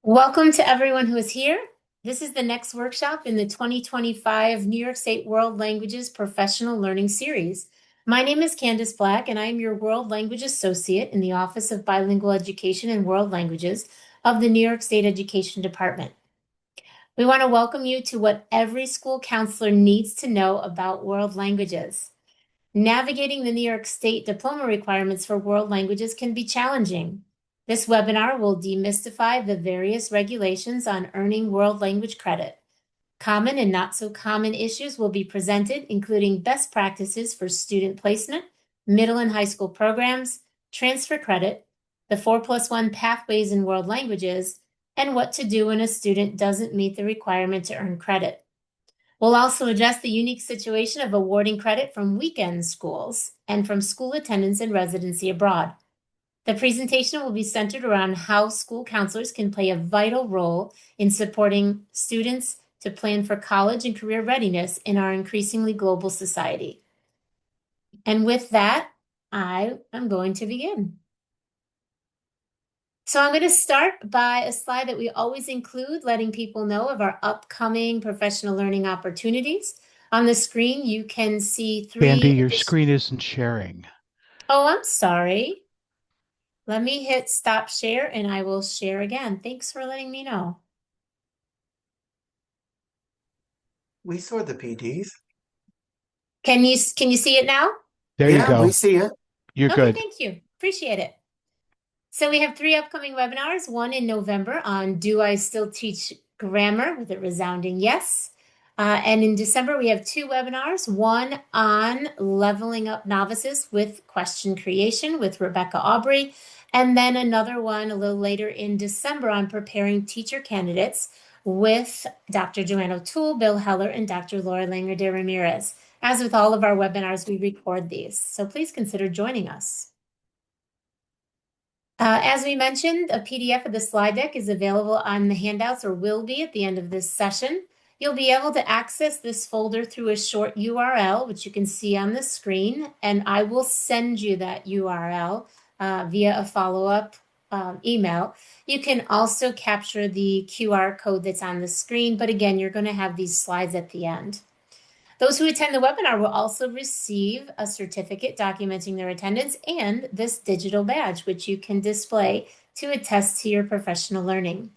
Welcome to everyone who is here. This is the next workshop in the 2025 New York State World Languages Professional Learning Series. My name is Candace Black, and I am your World Language Associate in the Office of Bilingual Education and World Languages of the New York State Education Department. We want to welcome you to what every school counselor needs to know about world languages. Navigating the New York State diploma requirements for world languages can be challenging. This webinar will demystify the various regulations on earning world language credit. Common and not so common issues will be presented, including best practices for student placement, middle and high school programs, transfer credit, the 4+1 pathways in world languages, and what to do when a student doesn't meet the requirement to earn credit. We'll also address the unique situation of awarding credit from weekend schools and from school attendance and residency abroad. The presentation will be centered around how school counselors can play a vital role in supporting students to plan for college and career readiness in our increasingly global society. And with that, I am going to begin. So I'm going to start by a slide that we always include, letting people know of our upcoming professional learning opportunities. On the screen, you can see Candy, your screen isn't sharing. Oh, I'm sorry. Let me hit stop share and I will share again. Thanks for letting me know. We saw the PDs. Can you see it now? There you go. We see it. You're Okay, good. thank you. Appreciate it. So we have 3 upcoming webinars, one in November on Do I Still Teach Grammar with a resounding yes. And in December, we have 2 webinars, one on leveling up novices with question creation with Rebecca Aubrey, and then another one a little later in December on preparing teacher candidates with Dr. Joanne O'Toole, Bill Heller, and Dr. Laura Langer de Ramirez. As with all of our webinars, we record these, so please consider joining us. As we mentioned, a PDF of the slide deck is available on the handouts or will be at the end of this session. You'll be able to access this folder through a short URL, which you can see on the screen, and I will send you that URL via a follow-up email. You can also capture the QR code that's on the screen, but again, you're going to have these slides at the end. Those who attend the webinar will also receive a certificate documenting their attendance and this digital badge, which you can display to attest to your professional learning.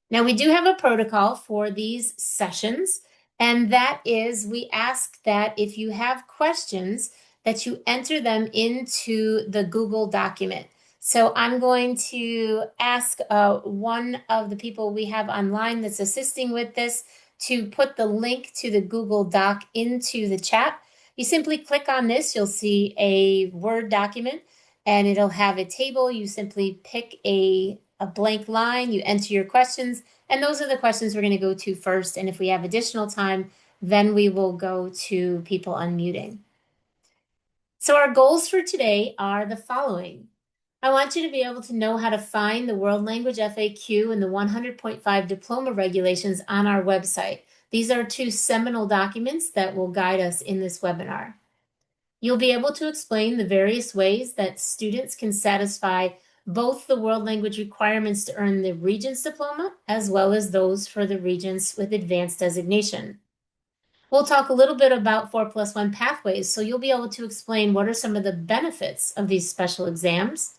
Now, we do have a protocol for these sessions, and that is we ask that if you have questions, that you enter them into the Google document. So I'm going to ask one of the people we have online that's assisting with this to put the link to the Google Doc into the chat. You simply click on this, you'll see a Word document, and it'll have a table. You simply pick a blank line, you enter your questions, and those are the questions we're going to go to first. And if we have additional time, then we will go to people unmuting. So our goals for today are the following. I want you to be able to know how to find the World Language FAQ and the 100.5 diploma regulations on our website. These are 2 seminal documents that will guide us in this webinar. You'll be able to explain the various ways that students can satisfy both the world language requirements to earn the Regents diploma, as well as those for the Regents with advanced designation. We'll talk a little bit about 4+1 pathways, so you'll be able to explain what are some of the benefits of these special exams.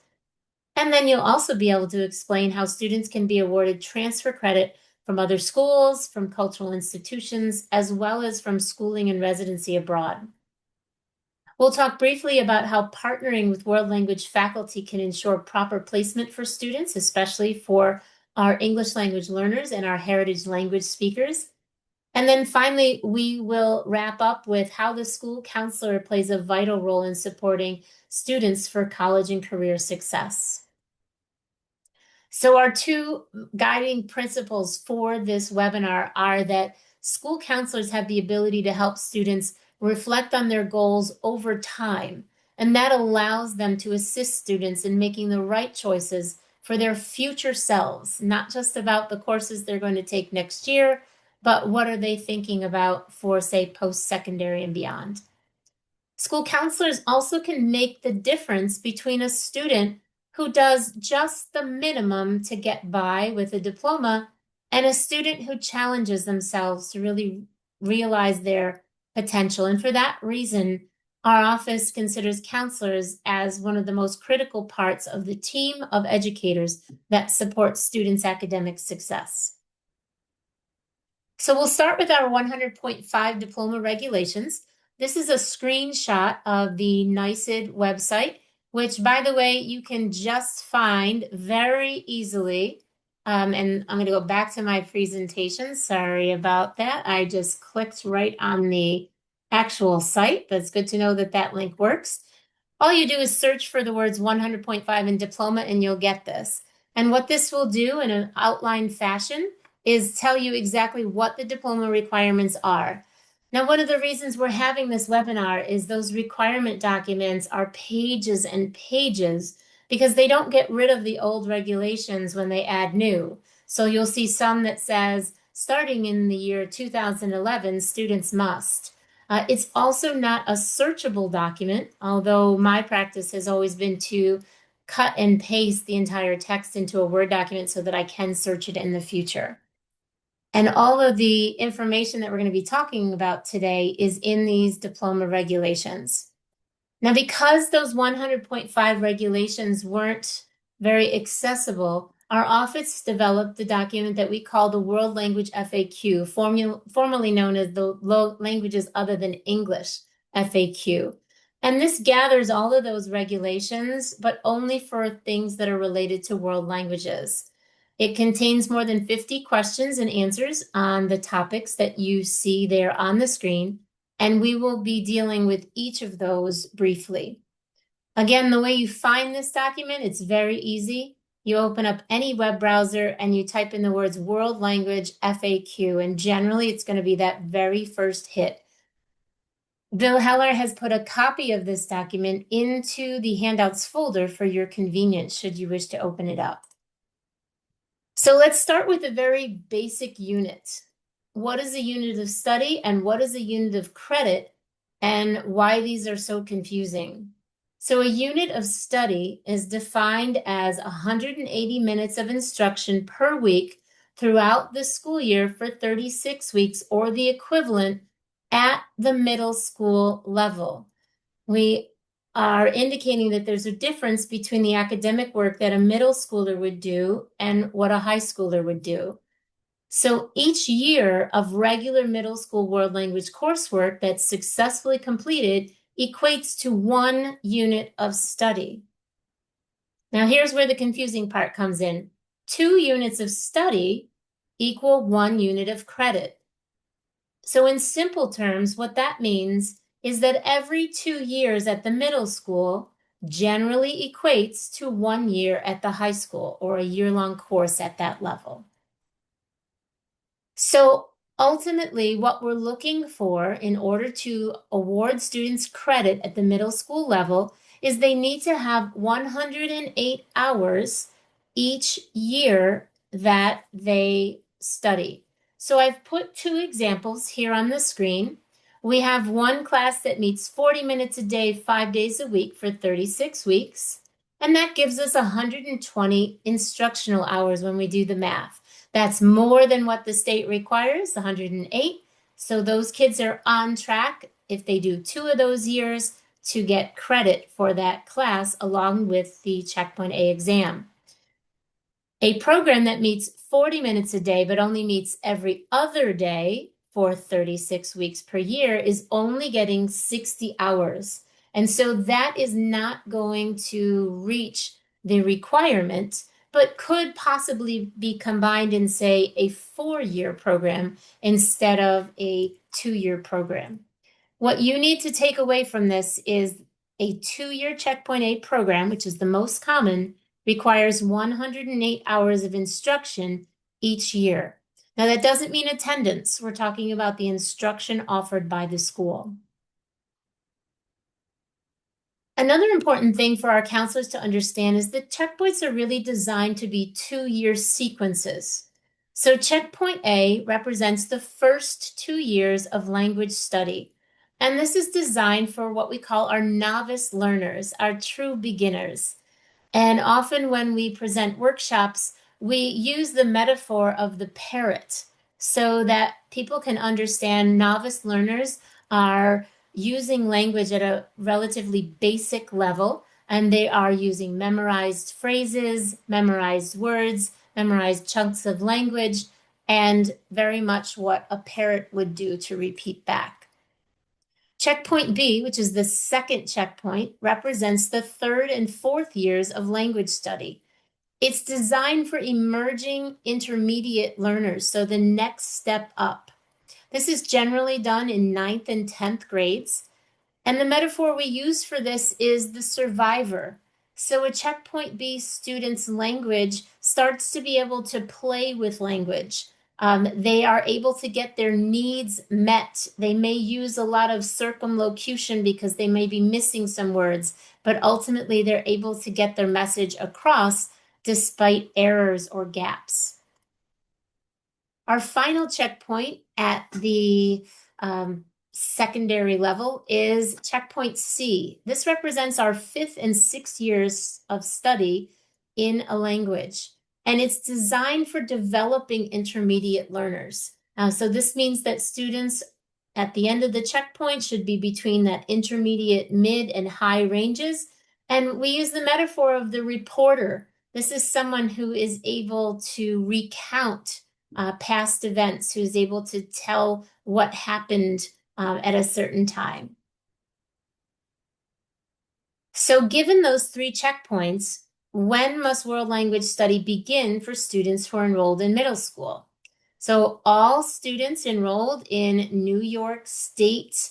And then you'll also be able to explain how students can be awarded transfer credit from other schools, from cultural institutions, as well as from schooling and residency abroad. We'll talk briefly about how partnering with world language faculty can ensure proper placement for students, especially for our English language learners and our heritage language speakers. And then finally, we will wrap up with how the school counselor plays a vital role in supporting students for college and career success. So our 2 guiding principles for this webinar are that school counselors have the ability to help students reflect on their goals over time, and that allows them to assist students in making the right choices for their future selves, not just about the courses they're going to take next year, but what are they thinking about for, say, post-secondary and beyond. School counselors also can make the difference between a student who does just the minimum to get by with a diploma, and a student who challenges themselves to really realize their potential. And for that reason, our office considers counselors as one of the most critical parts of the team of educators that support students' academic success. So we'll start with our 100.5 diploma regulations. This is a screenshot of the NYSID website, which, by the way, you can just find very easily. And I'm going to go back to my presentation. Sorry about that. I just clicked right on the actual site, but it's good to know that that link works. All you do is search for the words 100.5 in diploma and you'll get this. And what this will do in an outlined fashion is tell you exactly what the diploma requirements are. Now, one of the reasons we're having this webinar is those requirement documents are pages and pages because they don't get rid of the old regulations when they add new. So you'll see some that says, starting in the year 2011, students must. It's also not a searchable document, although my practice has always been to cut and paste the entire text into a Word document so that I can search it in the future. And all of the information that we're going to be talking about today is in these diploma regulations. Now, because those 100.5 regulations weren't very accessible, our office developed the document that we call the World Language FAQ, formerly known as the Languages Other than English FAQ. And this gathers all of those regulations, but only for things that are related to world languages. It contains more than 50 questions and answers on the topics that you see there on the screen, and we will be dealing with each of those briefly. Again, the way you find this document, it's very easy. You open up any web browser and you type in the words World Language FAQ, and generally it's going to be that very first hit. Bill Heller has put a copy of this document into the handouts folder for your convenience, should you wish to open it up. So let's start with a very basic unit. What is a unit of study and what is a unit of credit, and why these are so confusing? So a unit of study is defined as 180 minutes of instruction per week throughout the school year for 36 weeks or the equivalent at the middle school level. We are indicating that there's a difference between the academic work that a middle schooler would do and what a high schooler would do. So each year of regular middle school world language coursework that's successfully completed equates to 1 unit of study. Now here's where the confusing part comes in. 2 units of study equal 1 unit of credit. So in simple terms, what that means is that every 2 years at the middle school generally equates to 1 year at the high school or a year-long course at that level. So ultimately, what we're looking for in order to award students credit at the middle school level is they need to have 108 hours each year that they study. So I've put 2 examples here on the screen. We have one class that meets 40 minutes a day, 5 days a week for 36 weeks. And that gives us 120 instructional hours when we do the math. That's more than what the state requires, 108. So those kids are on track, if they do 2 of those years, to get credit for that class along with the Checkpoint A exam. A program that meets 40 minutes a day but only meets every other day for 36 weeks per year is only getting 60 hours. And so that is not going to reach the requirement, but could possibly be combined in, say, a 4-year program instead of a 2-year program. What you need to take away from this is a 2-year Checkpoint A program, which is the most common, requires 108 hours of instruction each year. Now, that doesn't mean attendance. We're talking about the instruction offered by the school. Another important thing for our counselors to understand is that checkpoints are really designed to be 2-year sequences. So Checkpoint A represents the first 2 years of language study. And this is designed for what we call our novice learners, our true beginners. And often when we present workshops, we use the metaphor of the parrot so that people can understand novice learners are using language at a relatively basic level, and they are using memorized phrases, memorized words, memorized chunks of language, and very much what a parrot would do to repeat back. Checkpoint B, which is the second checkpoint, represents the third and fourth years of language study. It's designed for emerging intermediate learners, so the next step up. This is generally done in 9th and 10th grades. And the metaphor we use for this is the survivor. So a checkpoint B student's language starts to be able to play with language. They are able to get their needs met. They may use a lot of circumlocution because they may be missing some words, but ultimately they're able to get their message across despite errors or gaps. Our final checkpoint at the secondary level is checkpoint C. This represents our 5th and 6th years of study in a language, and it's designed for developing intermediate learners. So this means that students at the end of the checkpoint should be between that intermediate, mid, and high ranges. And we use the metaphor of the reporter. This is someone who is able to recount past events, who's able to tell what happened at a certain time. So given those 3 checkpoints, when must world language study begin for students who are enrolled in middle school? So all students enrolled in New York State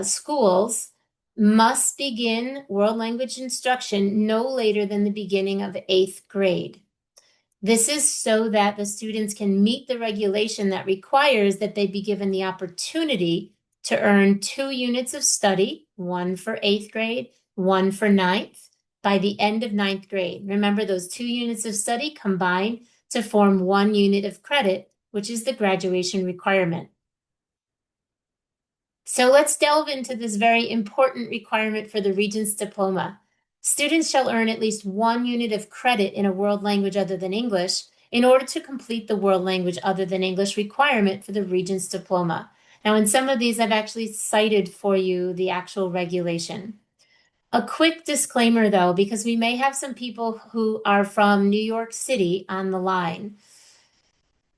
schools must begin world language instruction no later than the beginning of 8th grade. This is so that the students can meet the regulation that requires that they be given the opportunity to earn 2 units of study, 1 for 8th grade, 1 for 9th, by the end of 9th grade. Remember, those 2 units of study combine to form 1 unit of credit, which is the graduation requirement. So let's delve into this very important requirement for the Regents diploma. Students shall earn at least 1 unit of credit in a world language other than English in order to complete the world language other than English requirement for the Regents diploma. Now, in some of these, I've actually cited for you the actual regulation. A quick disclaimer, though, because we may have some people who are from New York City on the line.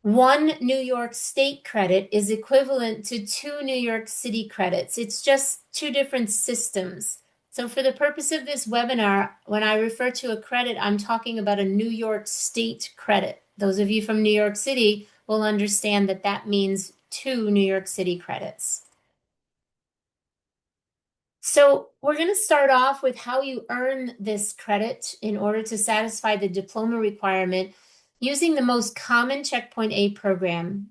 1 New York State credit is equivalent to 2 New York City credits. It's just 2 different systems. So for the purpose of this webinar, when I refer to a credit, I'm talking about a New York State credit. Those of you from New York City will understand that that means 2 New York City credits. So we're going to start off with how you earn this credit in order to satisfy the diploma requirement using the most common Checkpoint A program.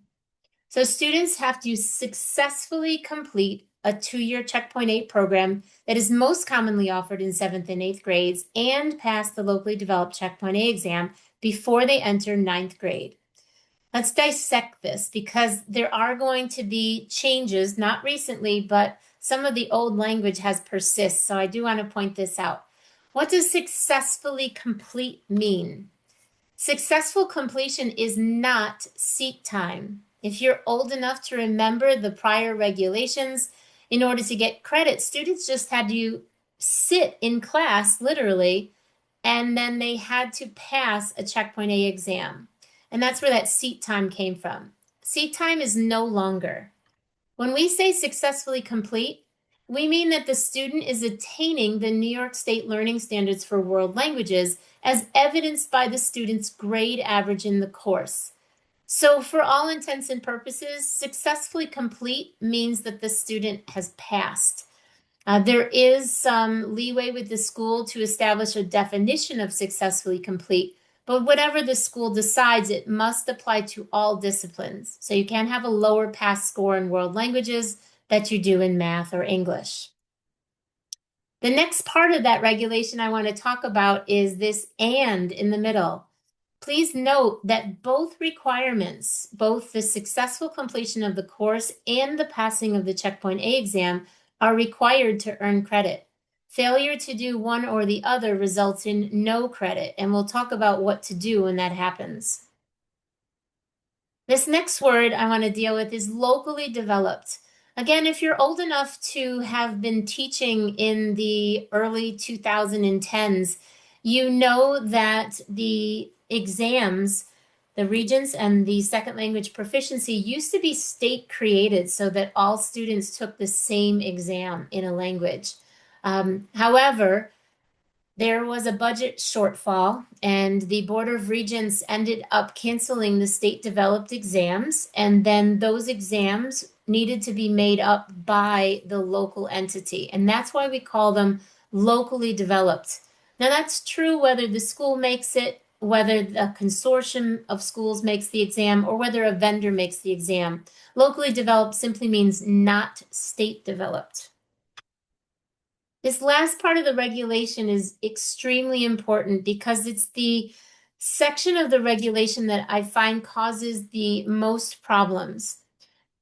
So students have to successfully complete a 2-year Checkpoint A program that is most commonly offered in 7th and 8th grades and pass the locally developed Checkpoint A exam before they enter 9th grade. Let's dissect this because there are going to be changes, not recently, but some of the old language has persisted. So I do want to point this out. What does successfully complete mean? Successful completion is not seat time. If you're old enough to remember the prior regulations, in order to get credit, students just had to sit in class, literally, and then they had to pass a Checkpoint A exam. And that's where that seat time came from. Seat time is no longer. When we say successfully complete, we mean that the student is attaining the New York State Learning Standards for World Languages as evidenced by the student's grade average in the course. So for all intents and purposes, successfully complete means that the student has passed. There is some leeway with the school to establish a definition of successfully complete, but whatever the school decides, it must apply to all disciplines. So you can't have a lower pass score in world languages that you do in math or English. The next part of that regulation I want to talk about is this "and" in the middle. Please note that both requirements, both the successful completion of the course and the passing of the Checkpoint A exam, are required to earn credit. Failure to do one or the other results in no credit, and we'll talk about what to do when that happens. This next word I want to deal with is locally developed. Again, if you're old enough to have been teaching in the early 2010s, you know that the exams, the Regents and the second language proficiency used to be state created so that all students took the same exam in a language. However, there was a budget shortfall, and the Board of Regents ended up canceling the state developed exams, and then those exams needed to be made up by the local entity. And that's why we call them locally developed. Now, that's true whether the school makes it, whether the consortium of schools makes the exam, or whether a vendor makes the exam. Locally developed simply means not state developed. This last part of the regulation is extremely important because it's the section of the regulation that I find causes the most problems.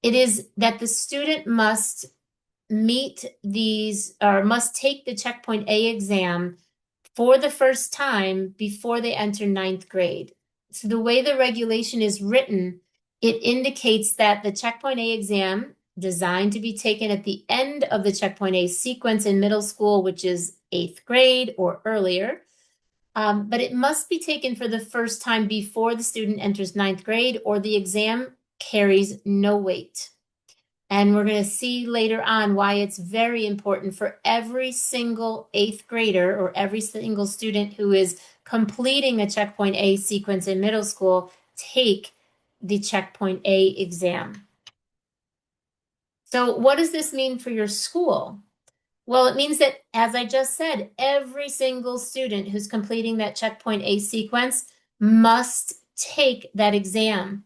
It is that the student must meet these or must take the checkpoint A exam for the first time before they enter ninth grade. So the way the regulation is written, it indicates that the checkpoint A exam designed to be taken at the end of the checkpoint A sequence in middle school, which is eighth grade or earlier. But it must be taken for the first time before the student enters ninth grade, or the exam carries no weight. And we're going to see later on why it's very important for every single eighth grader or every single student who is completing a checkpoint A sequence in middle school take the checkpoint A exam. So what does this mean for your school? Well, it means that, as I just said, every single student who's completing that checkpoint A sequence must take that exam.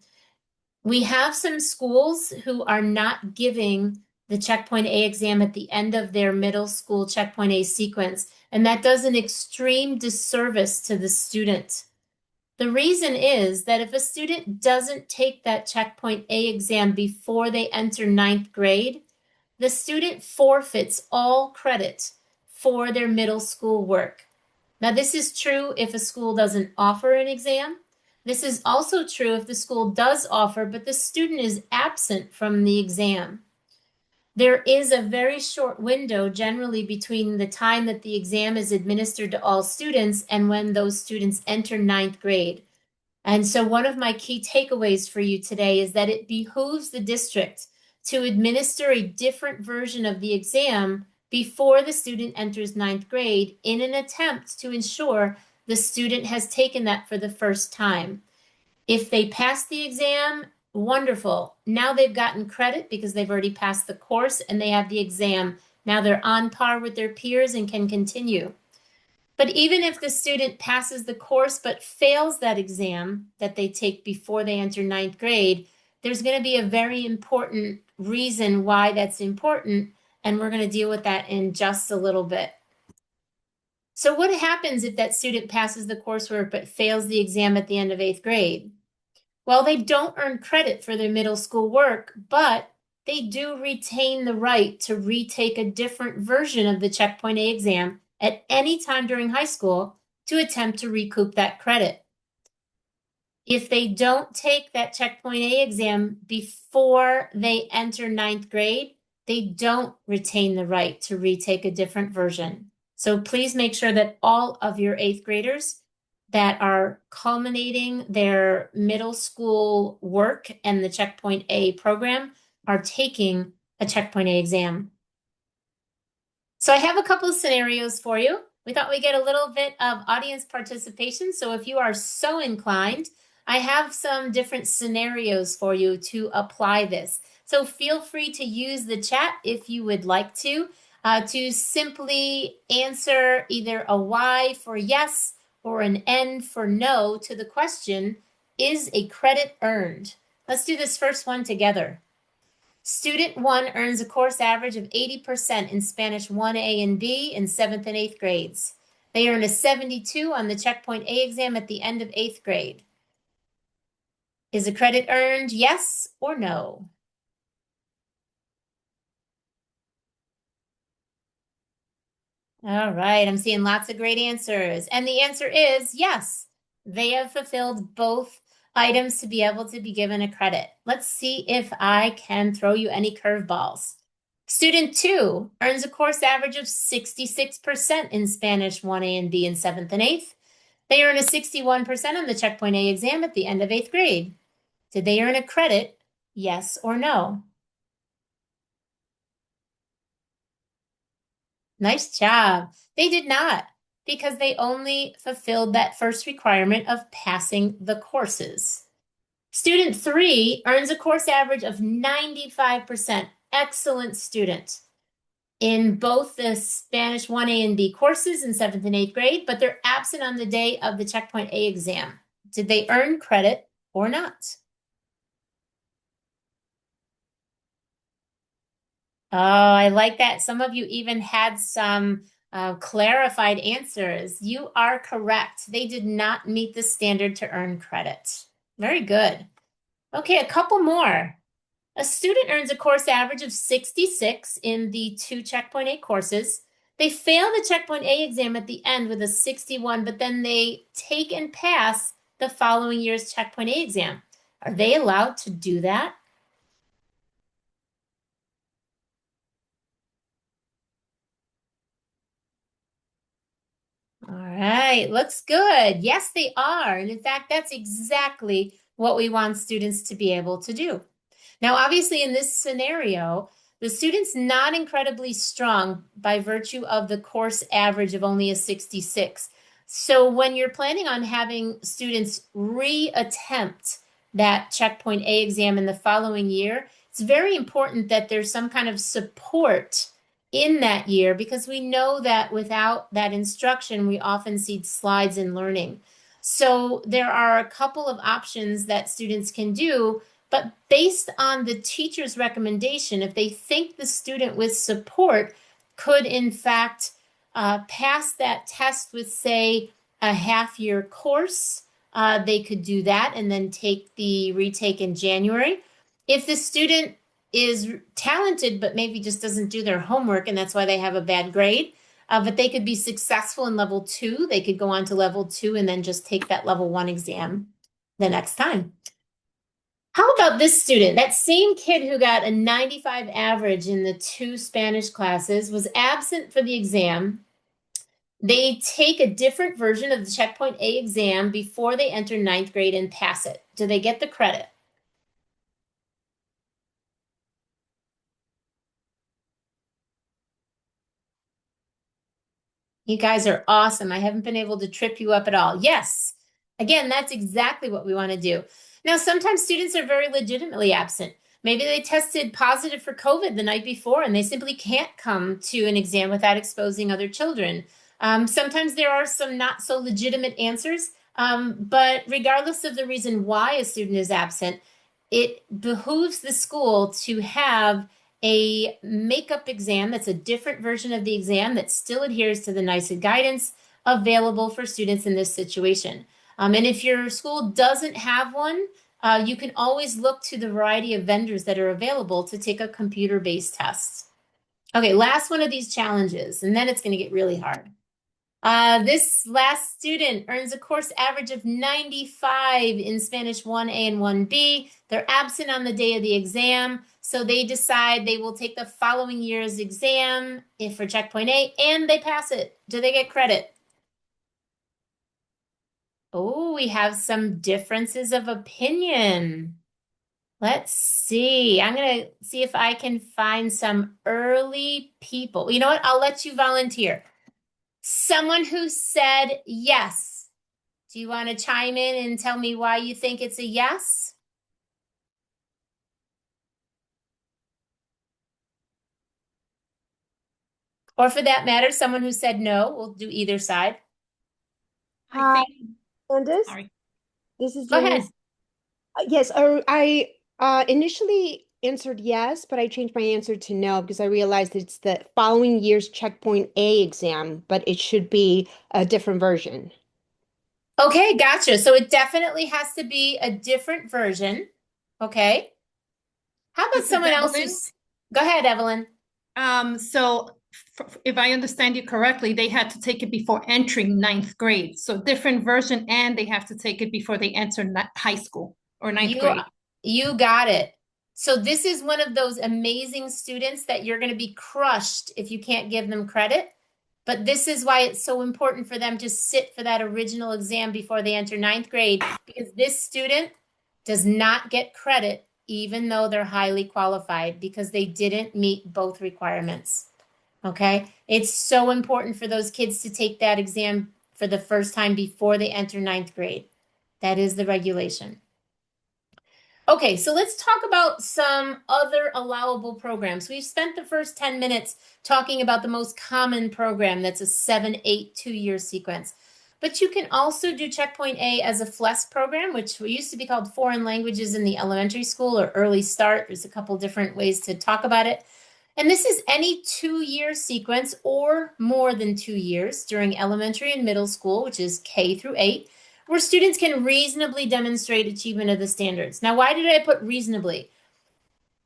We have some schools who are not giving the checkpoint A exam at the end of their middle school checkpoint A sequence, and that does an extreme disservice to the student. The reason is that if a student doesn't take that checkpoint A exam before they enter ninth grade, the student forfeits all credit for their middle school work. Now, this is true if a school doesn't offer an exam. This is also true if the school does offer, but the student is absent from the exam. There is a very short window generally between the time that the exam is administered to all students and when those students enter ninth grade. And so one of my key takeaways for you today is that it behooves the district to administer a different version of the exam before the student enters ninth grade in an attempt to ensure the student has taken that for the first time. If they pass the exam, wonderful. Now they've gotten credit because they've already passed the course and they have the exam. Now they're on par with their peers and can continue. But even if the student passes the course but fails that exam that they take before they enter ninth grade, there's going to be a very important reason why that's important, and we're going to deal with that in just a little bit. So what happens if that student passes the coursework but fails the exam at the end of eighth grade? Well, they don't earn credit for their middle school work, but they do retain the right to retake a different version of the checkpoint A exam at any time during high school to attempt to recoup that credit. If they don't take that checkpoint A exam before they enter ninth grade, they don't retain the right to retake a different version. So please make sure that all of your eighth graders that are culminating their middle school work and the checkpoint A program are taking a checkpoint A exam. So I have a couple of scenarios for you. We thought we'd get a little bit of audience participation. So if you are so inclined, I have some different scenarios for you to apply this. So feel free to use the chat if you would like to simply answer either a Y for yes or an N for no to the question, is a credit earned? Let's do this first one together. Student 1 earns a course average of 80% in Spanish 1A and B in 7th and 8th grades. They earned a 72 on the checkpoint A exam at the end of 8th grade. Is a credit earned, yes or no? All right, I'm seeing lots of great answers. And the answer is yes, they have fulfilled both items to be able to be given a credit. Let's see if I can throw you any curveballs. Student 2 earns a course average of 66% in Spanish 1A and B in 7th and 8th. They earn a 61% on the Checkpoint A exam at the end of 8th grade. Did they earn a credit? Yes or no? Nice job. They did not, because they only fulfilled that first requirement of passing the courses. Student 3 earns a course average of 95%. Excellent student in both the Spanish 1A and B courses in 7th and 8th grade, but they're absent on the day of the Checkpoint A exam. Did they earn credit or not? Oh, I like that. Some of you even had some clarified answers. You are correct. They did not meet the standard to earn credit. Very good. Okay, a couple more. A student earns a course average of 66 in the two Checkpoint A courses. They fail the Checkpoint A exam at the end with a 61, but then they take and pass the following year's Checkpoint A exam. Are they allowed to do that? All right, looks good. Yes, they are. And in fact, that's exactly what we want students to be able to do. Now, obviously, in this scenario, the student's not incredibly strong by virtue of the course average of only a 66. So when you're planning on having students reattempt that Checkpoint A exam in the following year, it's very important that there's some kind of support in that year because we know that without that instruction, we often see slides in learning. So there are a couple of options that students can do, but based on the teacher's recommendation, if they think the student with support could in fact pass that test with, say, a half-year course, they could do that and then take the retake in January. If the student is talented, but maybe just doesn't do their homework, and that's why they have a bad grade. But they could be successful in level 2. They could go on to level 2 and then just take that level 1 exam the next time. How about this student? That same kid who got a 95 average in the 2 Spanish classes was absent for the exam. They take a different version of the Checkpoint A exam before they enter 9th grade and pass it. Do they get the credit? You guys are awesome. I haven't been able to trip you up at all. Yes. Again, that's exactly what we want to do. Now, sometimes students are very legitimately absent. Maybe they tested positive for COVID the night before and they simply can't come to an exam without exposing other children. Sometimes there are some not so legitimate answers, but regardless of the reason why a student is absent, it behooves the school to have a makeup exam that's a different version of the exam that still adheres to the NYSED guidance available for students in this situation. And if your school doesn't have one, you can always look to the variety of vendors that are available to take a computer-based test. Okay, last one of these challenges, and then it's going to get really hard. This last student earns a course average of 95 in Spanish 1A and 1B. They're absent on the day of the exam, so they decide they will take the following year's exam if for Checkpoint A, and they pass it. Do they get credit? Oh, we have some differences of opinion. Let's see. I'm going to see if I can find some early people. You know what? I'll let you volunteer. Someone who said yes. Do you want to chime in and tell me why you think it's a yes? Or for that matter, someone who said no. We'll do either side. I Hi, think, Candace. sorry. This is Go ahead. Janice. Yes, I initially answered yes, but I changed my answer to no because I realized it's the following year's Checkpoint A exam, but it should be a different version. Okay, gotcha. So it definitely has to be a different version. Okay. How about This is someone else Evelyn. who's... Go ahead, Evelyn. So if I understand you correctly, they had to take it before entering ninth grade. So different version, and they have to take it before they enter high school or ninth You grade. you got it. So this is one of those amazing students that you're going to be crushed if you can't give them credit. But this is why it's so important for them to sit for that original exam before they enter ninth grade, because this student does not get credit even though they're highly qualified because they didn't meet both requirements. Okay? It's so important for those kids to take that exam for the first time before they enter ninth grade. That is the regulation. Okay, so let's talk about some other allowable programs. We've spent the first 10 minutes talking about the most common program that's a 7-8 2-year sequence. But you can also do Checkpoint A as a FLES program, which used to be called Foreign Languages in the Elementary School or Early Start. There's a couple different ways to talk about it. And this is any 2-year sequence or more than 2 years during elementary and middle school, which is K through 8, where students can reasonably demonstrate achievement of the standards. Now, why did I put reasonably?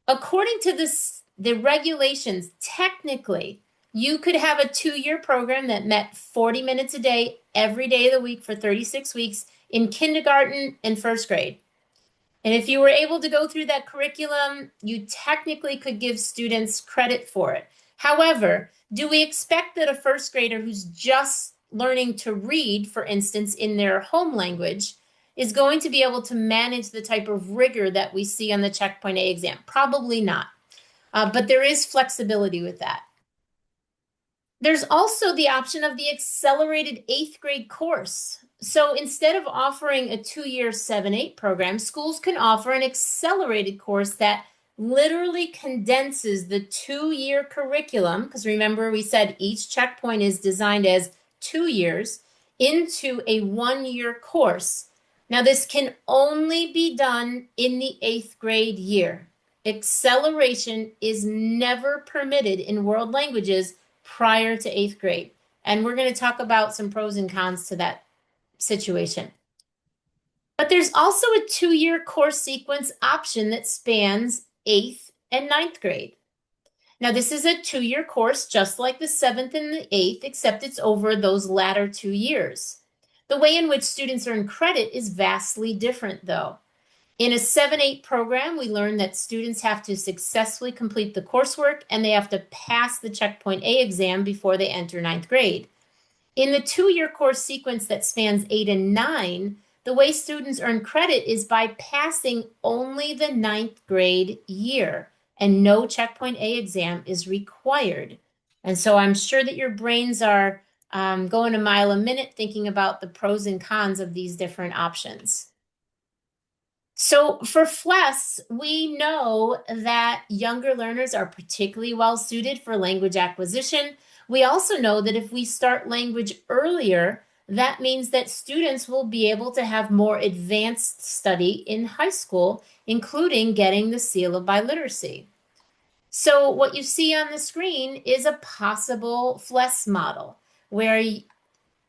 According to the regulations, technically, you could have a 2-year program that met 40 minutes a day, every day of the week for 36 weeks in kindergarten and first grade. And if you were able to go through that curriculum, you technically could give students credit for it. However, do we expect that a first grader who's just learning to read, for instance, in their home language, is going to be able to manage the type of rigor that we see on the Checkpoint A exam? Probably not. But there is flexibility with that. There's also the option of the accelerated 8th grade course. So instead of offering a 2-year 7-8 program, schools can offer an accelerated course that literally condenses the 2-year curriculum, because remember we said each checkpoint is designed as 2 years, into a 1-year course. Now this can only be done in the 8th grade year. Acceleration is never permitted in world languages prior to 8th grade. And we're going to talk about some pros and cons to that situation. But there's also a 2-year course sequence option that spans 8th and 9th grade. Now, this is a 2-year course, just like the 7th and the 8th, except it's over those latter 2 years. The way in which students earn credit is vastly different, though. In a 7-8 program, we learn that students have to successfully complete the coursework and they have to pass the Checkpoint A exam before they enter 9th grade. In the 2-year course sequence that spans 8 and 9, the way students earn credit is by passing only the 9th grade year, and no Checkpoint A exam is required. And so I'm sure that your brains are going a mile a minute thinking about the pros and cons of these different options. So for FLES, we know that younger learners are particularly well suited for language acquisition. We also know that if we start language earlier, that means that students will be able to have more advanced study in high school, including getting the seal of biliteracy. So what you see on the screen is a possible FLES model where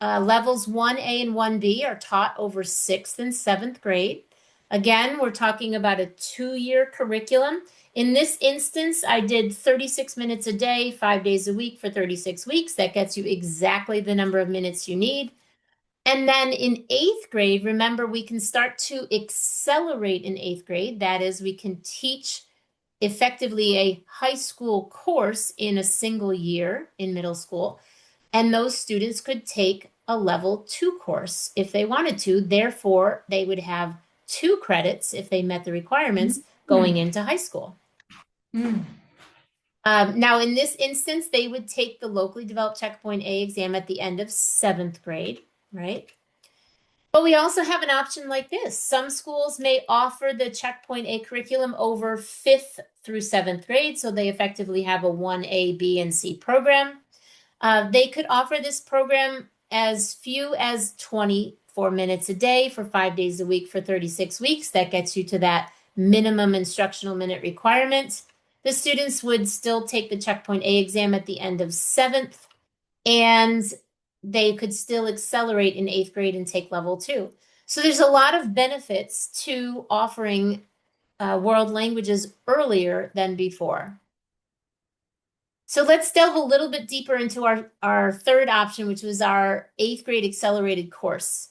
levels 1A and 1B are taught over 6th and 7th grade. Again, we're talking about a 2-year curriculum. In this instance, I did 36 minutes a day, 5 days a week for 36 weeks. That gets you exactly the number of minutes you need. And then in 8th grade, remember, we can start to accelerate in 8th grade. That is, we can teach effectively a high school course in a single year in middle school. And those students could take a level 2 course if they wanted to. Therefore, they would have 2 credits if they met the requirements going into high school. Now, in this instance, they would take the locally developed Checkpoint A exam at the end of 7th grade, right? But we also have an option like this. Some schools may offer the Checkpoint A curriculum over 5th through 7th grade, so they effectively have a 1A, B, and C program. They could offer this program as few as 24 minutes a day for 5 days a week for 36 weeks. That gets you to that minimum instructional minute requirement. The students would still take the Checkpoint A exam at the end of 7th, and they could still accelerate in 8th grade and take level 2. So there's a lot of benefits to offering world languages earlier than before. So let's delve a little bit deeper into our third option, which was our 8th grade accelerated course.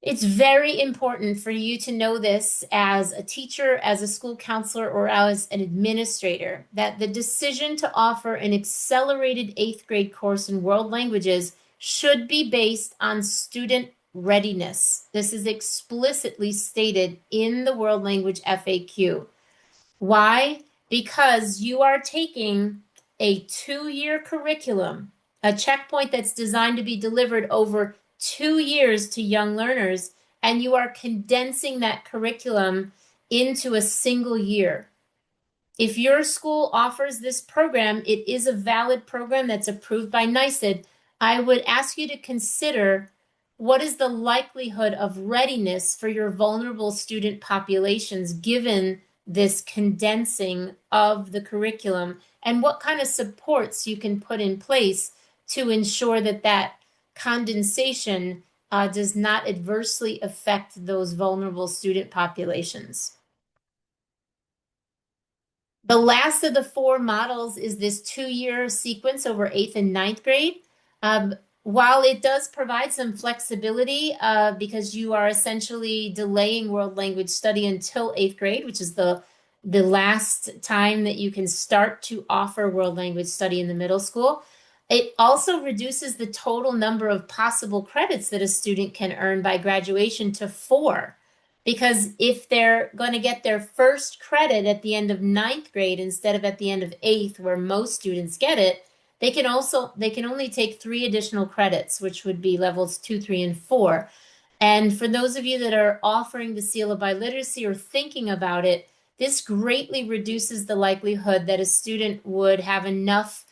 It's very important for you to know this as a teacher, as a school counselor, or as an administrator, that the decision to offer an accelerated 8th grade course in world languages should be based on student readiness. This is explicitly stated in the world language FAQ. Why? Because you are taking a 2-year curriculum, a checkpoint that's designed to be delivered over 2 years to young learners, and you are condensing that curriculum into a single year. If your school offers this program, it is a valid program that's approved by NYSED. I would ask you to consider what is the likelihood of readiness for your vulnerable student populations given this condensing of the curriculum, and what kind of supports you can put in place to ensure that that condensation does not adversely affect those vulnerable student populations. The last of the 4 models is this 2-year sequence over 8th and 9th grade. While it does provide some flexibility because you are essentially delaying world language study until 8th grade, which is the last time that you can start to offer world language study in the middle school, it also reduces the total number of possible credits that a student can earn by graduation to 4. Because if they're going to get their first credit at the end of 9th grade instead of at the end of 8th, where most students get it, they can only take 3 additional credits, which would be levels 2, 3, and 4. And for those of you that are offering the seal of biliteracy or thinking about it, this greatly reduces the likelihood that a student would have enough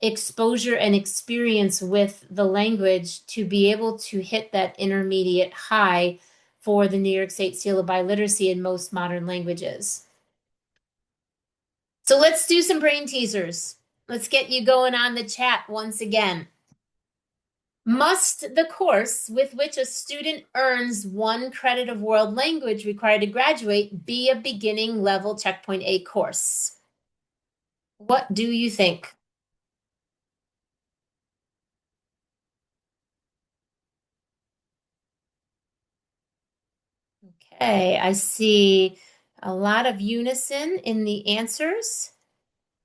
exposure and experience with the language to be able to hit that intermediate high for the New York State Seal of Biliteracy in most modern languages. So let's do some brain teasers. Let's get you going on the chat once again. Must the course with which a student earns 1 credit of world language required to graduate be a beginning level checkpoint A course? What do you think? Okay, I see a lot of unison in the answers,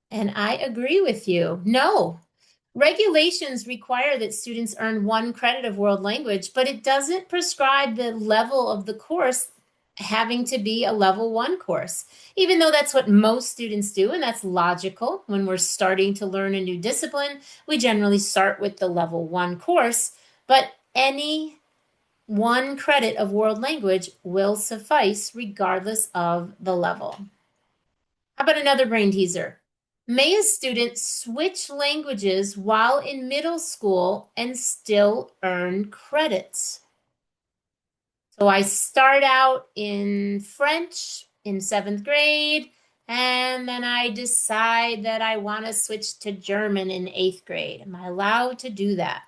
and I agree with you. No, regulations require that students earn 1 credit of world language, but it doesn't prescribe the level of the course having to be a level 1 course, even though that's what most students do, and that's logical. When we're starting to learn a new discipline, we generally start with the level 1 course, but any 1 credit of world language will suffice regardless of the level. How about another brain teaser? May a student switch languages while in middle school and still earn credits? So I start out in French in 7th grade, and then I decide that I want to switch to German in 8th grade. Am I allowed to do that?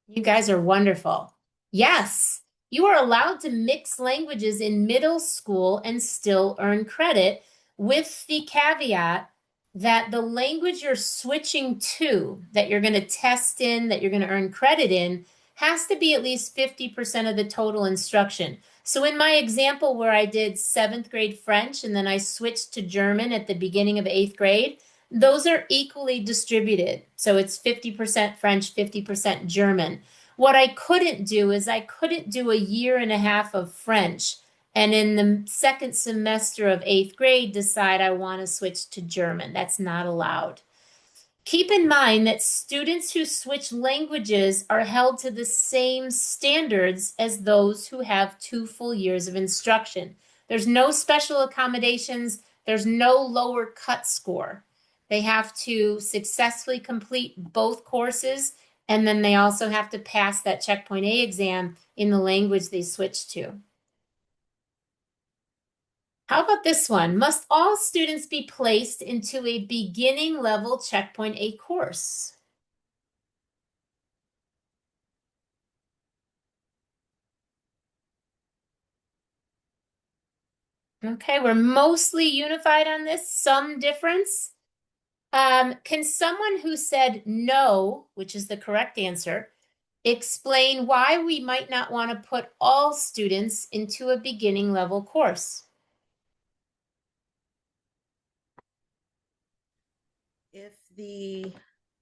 You guys are wonderful. Yes, you are allowed to mix languages in middle school and still earn credit, with the caveat that the language you're switching to, that you're going to test in, that you're going to earn credit in, has to be at least 50% of the total instruction. So in my example where I did 7th grade French and then I switched to German at the beginning of 8th grade, those are equally distributed. So it's 50% French, 50% German. What I couldn't do is I couldn't do a year and a half of French and in the second semester of 8th grade decide I want to switch to German. That's not allowed. Keep in mind that students who switch languages are held to the same standards as those who have 2 full years of instruction. There's no special accommodations. There's no lower cut score. They have to successfully complete both courses, and then they also have to pass that checkpoint A exam in the language they switch to. How about this one? Must all students be placed into a beginning level checkpoint A course? Okay, we're mostly unified on this, some difference. Can someone who said no, which is the correct answer, explain why we might not want to put all students into a beginning level course? If the,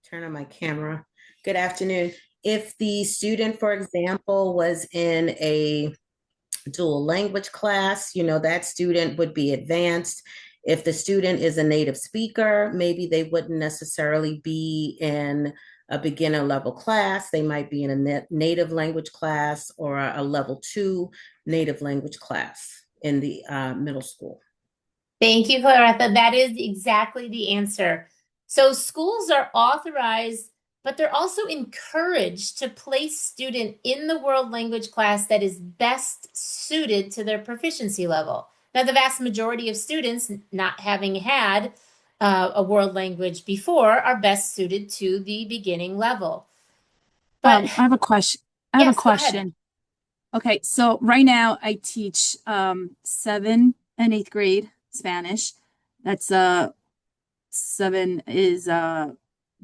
turn on my camera, good afternoon. If the student, for example, was in a dual language class, that student would be advanced. If the student is a native speaker, maybe they wouldn't necessarily be in a beginner level class. They might be in a native language class or a level 2 native language class in the middle school. Thank you, Claretta. That is exactly the answer. So schools are authorized, but they're also encouraged to place student in the world language class that is best suited to their proficiency level. Now, the vast majority of students not having had a world language before are best suited to the beginning level. But I have a question. I have a yes, go ahead. question. Okay, so right now I teach 7th and 8th grade Spanish. That's 7 is the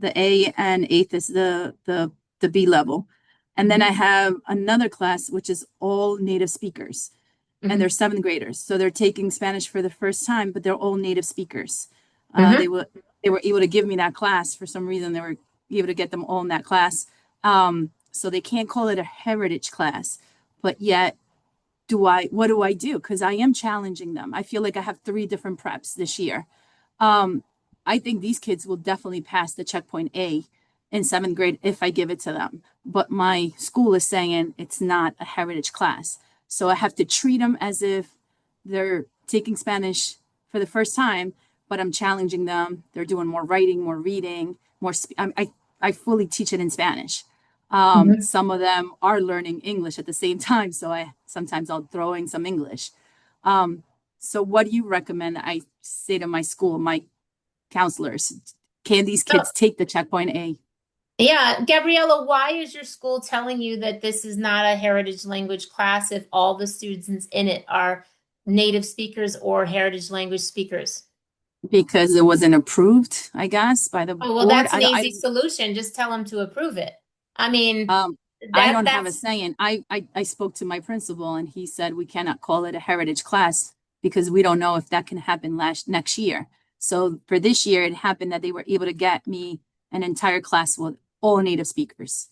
A and 8th is the B level. And then I have another class which is all native speakers. And they're 7th graders. So they're taking Spanish for the first time, but they're all native speakers. They were able to give me that class for some reason. They were able to get them all in that class. So they can't call it a heritage class, but yet what do I do? Because I am challenging them. I feel like I have 3 different preps this year. I think these kids will definitely pass the checkpoint A in 7th grade if I give it to them. But my school is saying it's not a heritage class. So I have to treat them as if they're taking Spanish for the first time, but I'm challenging them. They're doing more writing, more reading, I fully teach it in Spanish. Some of them are learning English at the same time. So sometimes I'll throw in some English. So what do you recommend I say to my school, my counselors? Can these kids take the checkpoint A? Yeah, Gabriella, why is your school telling you that this is not a heritage language class if all the students in it are native speakers or heritage language speakers? Because it wasn't approved, I guess, by the Oh, well, board. that's an easy solution. Just tell them to approve it. I mean, I don't have a that's saying. I spoke to my principal and he said we cannot call it a heritage class because we don't know if that can happen next year. So for this year, it happened that they were able to get me an entire class with all native speakers.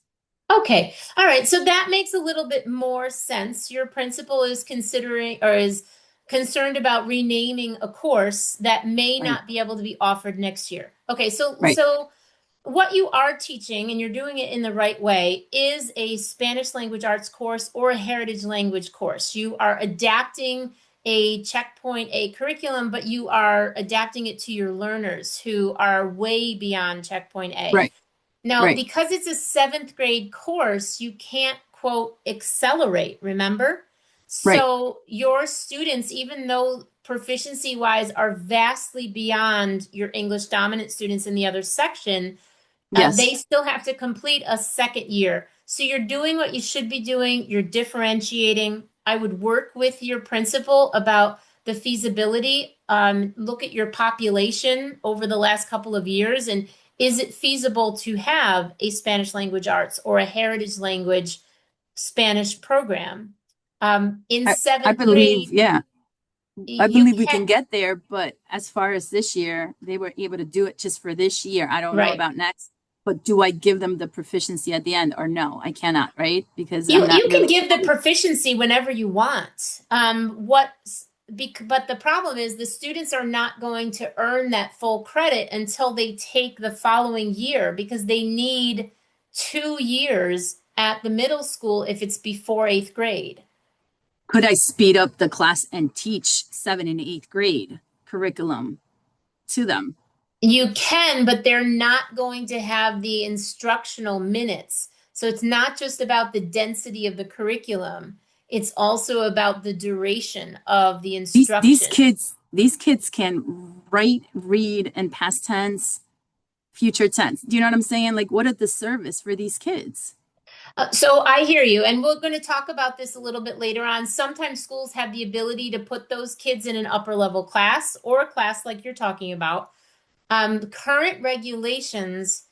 okay. All right. So that makes a little bit more sense. Your principal is considering or is concerned about renaming a course that may Right. not be able to be offered next year. Okay. So, Right. what you are teaching, and you're doing it in the right way, is a Spanish language arts course or a heritage language course. You are adapting a checkpoint A curriculum, but you are adapting it to your learners who are way beyond checkpoint A. Right. Now, Right. because it's a 7th grade course, you can't, quote, accelerate, remember? Right. So your students, even though proficiency wise are vastly beyond your English dominant students in the other section, they Yes. still have to complete a 2nd year. So you're doing what you should be doing. You're differentiating. I would work with your principal about the feasibility. Look at your population over the last couple of years, and is it feasible to have a Spanish language arts or a heritage language Spanish program? In I 7th believe, grade, yeah. I you believe we can't, can get there, but as far as this year, they were able to do it just for this year. I don't know right. about next, but do I give them the proficiency at the end or no? I cannot, right? Because I'm You not can really. give the proficiency whenever you want. But the problem is the students are not going to earn that full credit until they take the following year because they need 2 years at the middle school if it's before 8th grade. Could I speed up the class and teach 7th and 8th grade curriculum to them? You can, but they're not going to have the instructional minutes. So it's not just about the density of the curriculum. It's also about the duration of the instruction. These kids can write, read, and past tense, future tense. Do you know what I'm saying? Like, what is the service for these kids? So I hear you, and we're going to talk about this a little bit later on. Sometimes schools have the ability to put those kids in an upper level class or a class like you're talking about. Current regulations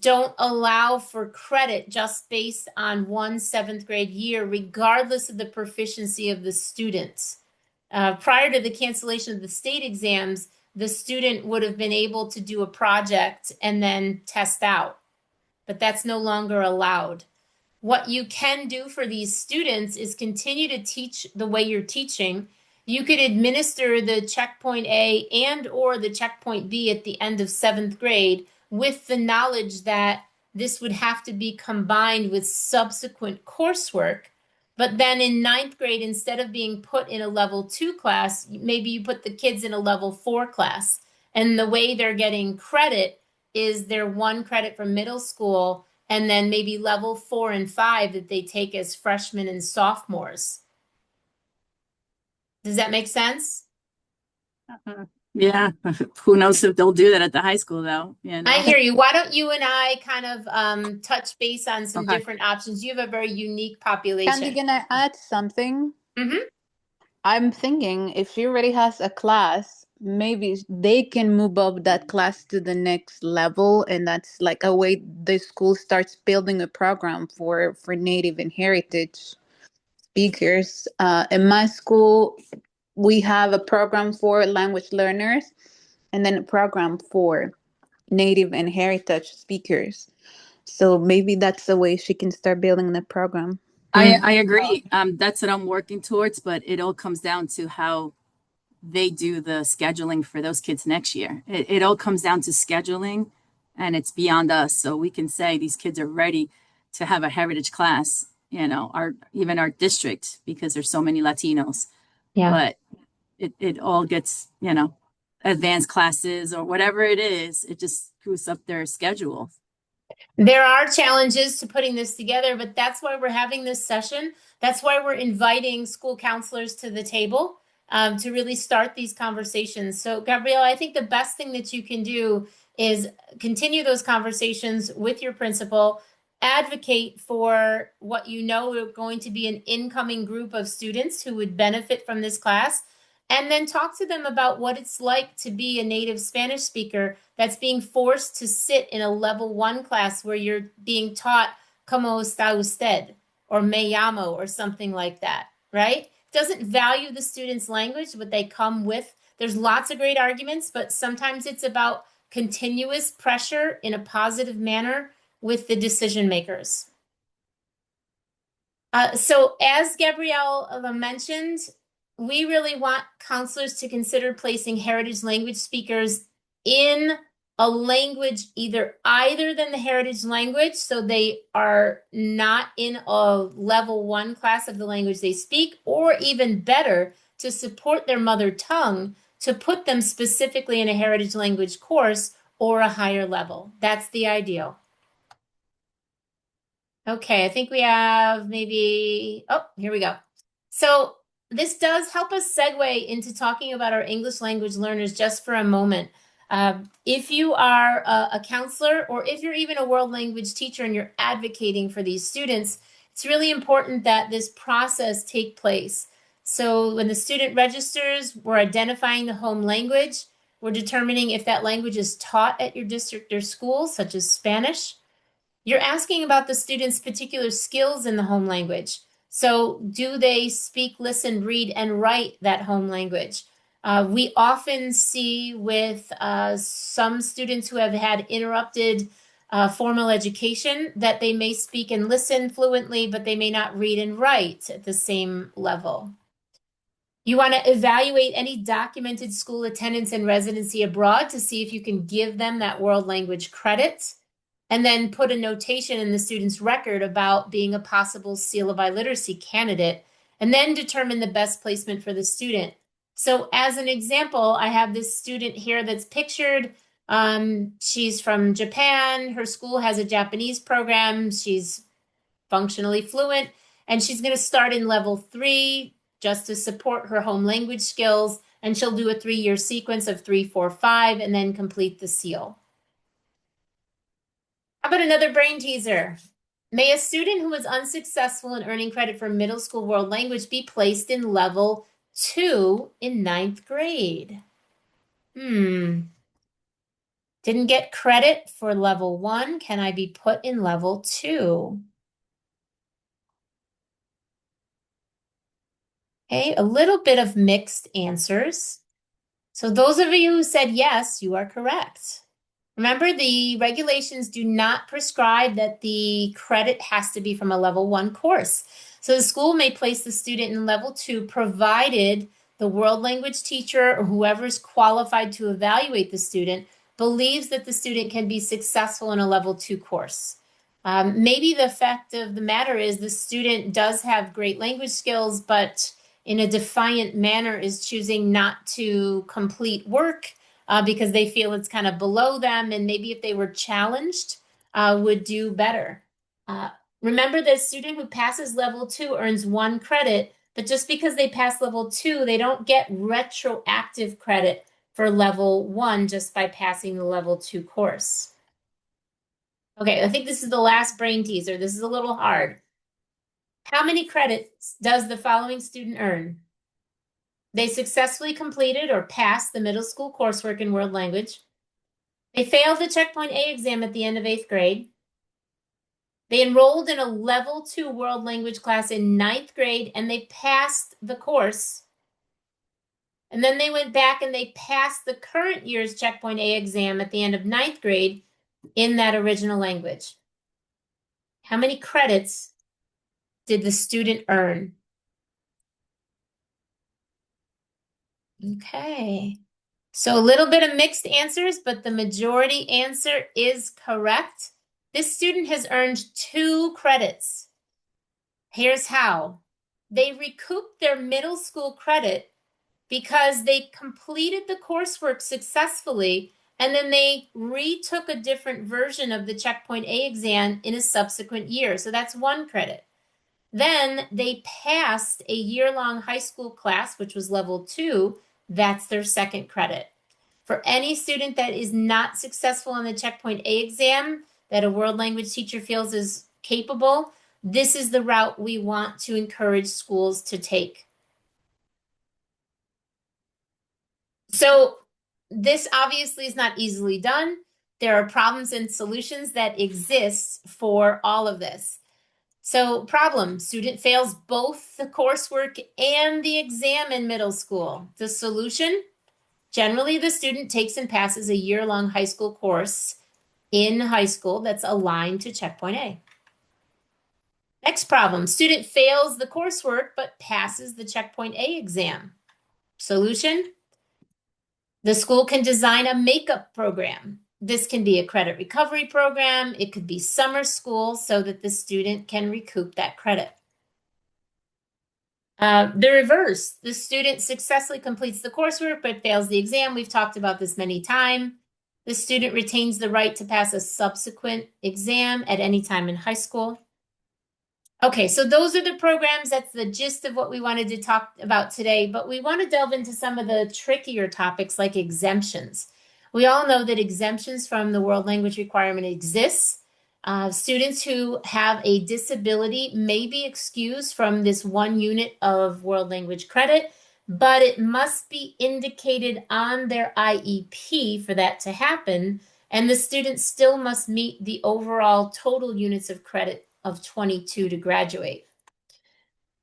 don't allow for credit just based on one seventh grade year, regardless of the proficiency of the students. Prior to the cancellation of the state exams, the student would have been able to do a project and then test out, but that's no longer allowed. What you can do for these students is continue to teach the way you're teaching. You could administer the checkpoint A and or the checkpoint B at the end of seventh grade with the knowledge that this would have to be combined with subsequent coursework. But then in ninth grade, instead of being put in a level 2 class, maybe you put the kids in a level 4 class. And the way they're getting credit is their 1 credit from middle school and then maybe level 4 and 5 that they take as freshmen and sophomores. Does that make sense? Yeah, who knows if they'll do that at the high school though, I hear you. Why don't you and I kind of touch base on some Okay. different options? You have a very unique Candy, population. can I add something? Mhm. I'm thinking if she already has a class, maybe they can move up that class to the next level, and that's like a way the school starts building a program for native and heritage speakers. In my school, we have a program for language learners, and then a program for native and heritage speakers. So maybe that's the way she can start building the program. I agree. That's what I'm working towards, but it all comes down to how they do the scheduling for those kids next year. It all comes down to scheduling, and it's beyond us. So we can say these kids are ready to have a heritage class, even our district, because there's so many Latinos. Yeah. But it all gets, advanced classes or whatever it is, it just screws up their schedule. There are challenges to putting this together, but that's why we're having this session. That's why we're inviting school counselors to the table to really start these conversations. So, Gabrielle, I think the best thing that you can do is continue those conversations with your principal, advocate for what you know are going to be an incoming group of students who would benefit from this class, and then talk to them about what it's like to be a native Spanish speaker that's being forced to sit in a level 1 class where you're being taught como está usted or me llamo or something like that, right? Doesn't value the student's language, what they come with. There's lots of great arguments, but sometimes it's about continuous pressure in a positive manner with the decision makers. So as Gabrielle mentioned, we really want counselors to consider placing heritage language speakers in a language either than the heritage language, so they are not in a level 1 class of the language they speak, or even better, to support their mother tongue, to put them specifically in a heritage language course or a higher level. That's the ideal. Okay, I think we have here we go. So this does help us segue into talking about our English language learners just for a moment. If you are a counselor or if you're even a world language teacher and you're advocating for these students, it's really important that this process take place. So when the student registers, we're identifying the home language. We're determining if that language is taught at your district or school, such as Spanish. You're asking about the student's particular skills in the home language. So do they speak, listen, read, and write that home language? We often see with some students who have had interrupted formal education that they may speak and listen fluently, but they may not read and write at the same level. You want to evaluate any documented school attendance and residency abroad to see if you can give them that world language credit, and then put a notation in the student's record about being a possible seal of illiteracy candidate, and then determine the best placement for the student. So as an example, I have this student here that's pictured. She's from Japan. Her school has a Japanese program. She's functionally fluent, and she's going to start in level 3 just to support her home language skills, and she'll do a 3-year sequence of 3, 4, 5, and then complete the seal. How about another brain teaser? May a student who was unsuccessful in earning credit for middle school world language be placed in level 2 in ninth grade? Didn't get credit for level 1. Can I be put in level 2? Okay, a little bit of mixed answers. So those of you who said yes, you are correct. Remember, the regulations do not prescribe that the credit has to be from a level 1 course. So the school may place the student in level 2 provided the world language teacher or whoever is qualified to evaluate the student believes that the student can be successful in a level 2 course. Maybe the fact of the matter is the student does have great language skills, but in a defiant manner is choosing not to complete work because they feel it's kind of below them, and maybe if they were challenged, would do better. Remember, the student who passes level 2 earns 1 credit, but just because they pass level 2, they don't get retroactive credit for level 1 just by passing the level 2 course. Okay, I think this is the last brain teaser. This is a little hard. How many credits does the following student earn? They successfully completed or passed the middle school coursework in world language. They failed the checkpoint A exam at the end of 8th grade. They enrolled in a level 2 world language class in 9th grade and they passed the course. And then they went back and they passed the current year's checkpoint A exam at the end of 9th grade in that original language. How many credits did the student earn? Okay. So a little bit of mixed answers, but the majority answer is correct. This student has earned 2 credits. Here's how. They recouped their middle school credit because they completed the coursework successfully, and then they retook a different version of the checkpoint A exam in a subsequent year. So that's 1 credit. Then they passed a year-long high school class, which was level 2. That's their 2nd credit. For any student that is not successful in the checkpoint A exam that a world language teacher feels is capable, this is the route we want to encourage schools to take. So this obviously is not easily done. There are problems and solutions that exist for all of this. So problem, student fails both the coursework and the exam in middle school. The solution, generally the student takes and passes a year-long high school course in high school that's aligned to checkpoint A. Next problem, student fails the coursework but passes the checkpoint A exam. Solution, the school can design a makeup program. This can be a credit recovery program. It could be summer school so that the student can recoup that credit. The reverse, the student successfully completes the coursework but fails the exam. We've talked about this many times. The student retains the right to pass a subsequent exam at any time in high school. Okay, so those are the programs. That's the gist of what we wanted to talk about today, but we want to delve into some of the trickier topics like exemptions. We all know that exemptions from the world language requirement exists. Students who have a disability may be excused from this 1 unit of world language credit, but it must be indicated on their IEP for that to happen, and the student still must meet the overall total units of credit of 22 to graduate.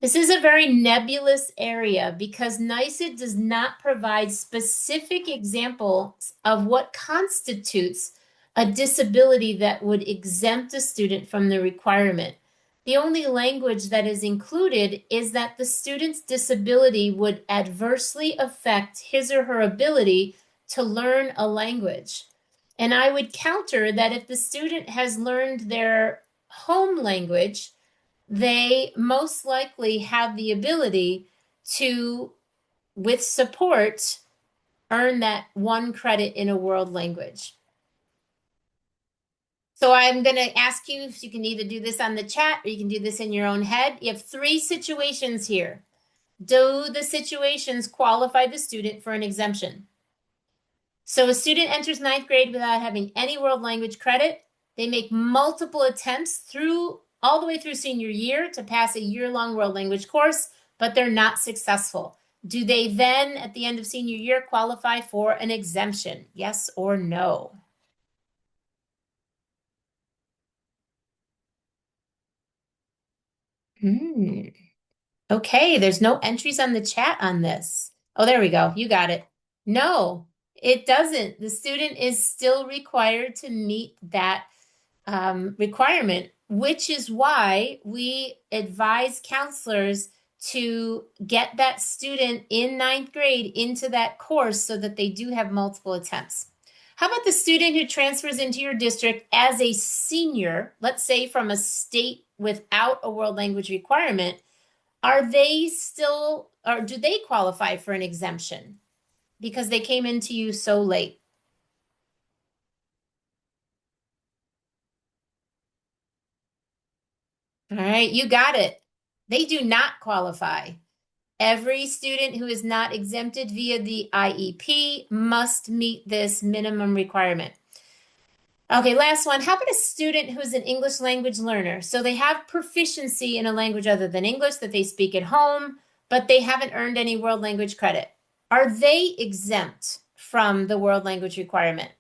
This is a very nebulous area because NYSED does not provide specific examples of what constitutes a disability that would exempt a student from the requirement. The only language that is included is that the student's disability would adversely affect his or her ability to learn a language. And I would counter that if the student has learned their home language, they most likely have the ability to, with support, earn that 1 credit in a world language. So I'm going to ask you if you can either do this on the chat or you can do this in your own head. You have 3 situations here. Do the situations qualify the student for an exemption? So a student enters 9th grade without having any world language credit. They make multiple attempts through all the way through senior year to pass a year-long world language course, but they're not successful. Do they then, at the end of senior year, qualify for an exemption? Yes or no? Okay, there's no entries on the chat on this. Oh, there we go. You got it. No, it doesn't. The student is still required to meet that requirement, which is why we advise counselors to get that student in ninth grade into that course so that they do have multiple attempts. How about the student who transfers into your district as a senior, let's say from a state without a world language requirement? Are they still, or do they qualify for an exemption because they came into you so late? All right, you got it. They do not qualify. Every student who is not exempted via the IEP must meet this minimum requirement. Okay, last one. How about a student who is an English language learner? So they have proficiency in a language other than English that they speak at home, but they haven't earned any world language credit. Are they exempt from the world language requirement?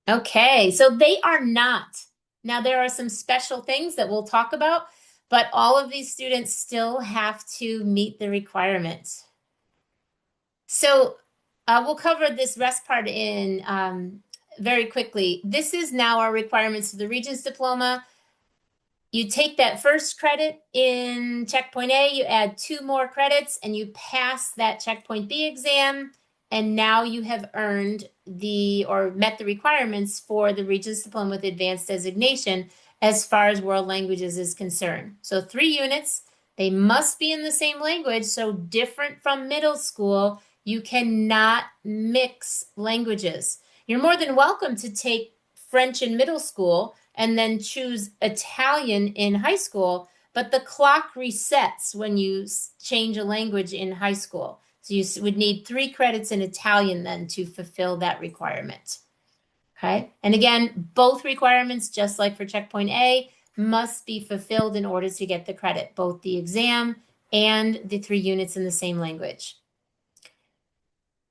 Okay, so they are not. Now, there are some special things that we'll talk about, but all of these students still have to meet the requirements. So we'll cover this rest part in very quickly. This is now our requirements for the Regents diploma. You take that first credit in checkpoint A, you add 2 more credits, and you pass that checkpoint B exam. And now you have earned or met the requirements for the Regents diploma with advanced designation as far as world languages is concerned. So 3 units, they must be in the same language. So different from middle school, you cannot mix languages. You're more than welcome to take French in middle school and then choose Italian in high school, but the clock resets when you change a language in high school. So you would need 3 credits in Italian then to fulfill that requirement. Okay, and again, both requirements, just like for checkpoint A, must be fulfilled in order to get the credit, both the exam and the 3 units in the same language.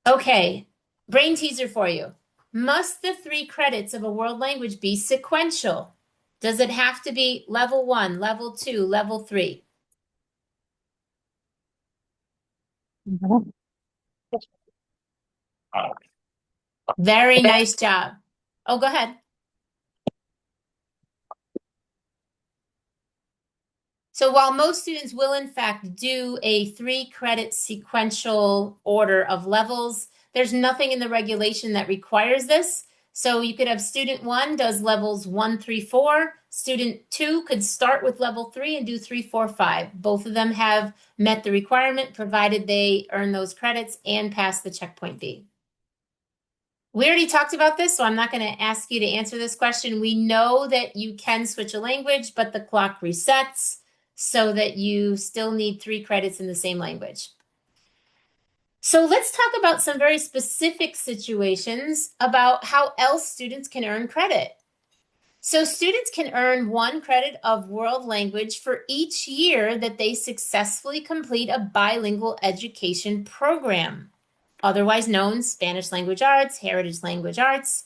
Okay, brain teaser for you. Must the 3 credits of a world language be sequential? Does it have to be level 1, level 2, level 3? Very nice job. Oh, go ahead. So while most students will in fact do a 3 credit sequential order of levels, there's nothing in the regulation that requires this. So you could have student 1 does levels 1, 3, 4. Student 2 could start with level 3 and do 3, 4, 5. Both of them have met the requirement provided they earn those credits and pass the checkpoint B. We already talked about this, so I'm not going to ask you to answer this question. We know that you can switch a language, but the clock resets so that you still need 3 credits in the same language. So let's talk about some very specific situations about how else students can earn credit. So students can earn 1 credit of world language for each year that they successfully complete a bilingual education program, otherwise known Spanish language arts, heritage language arts,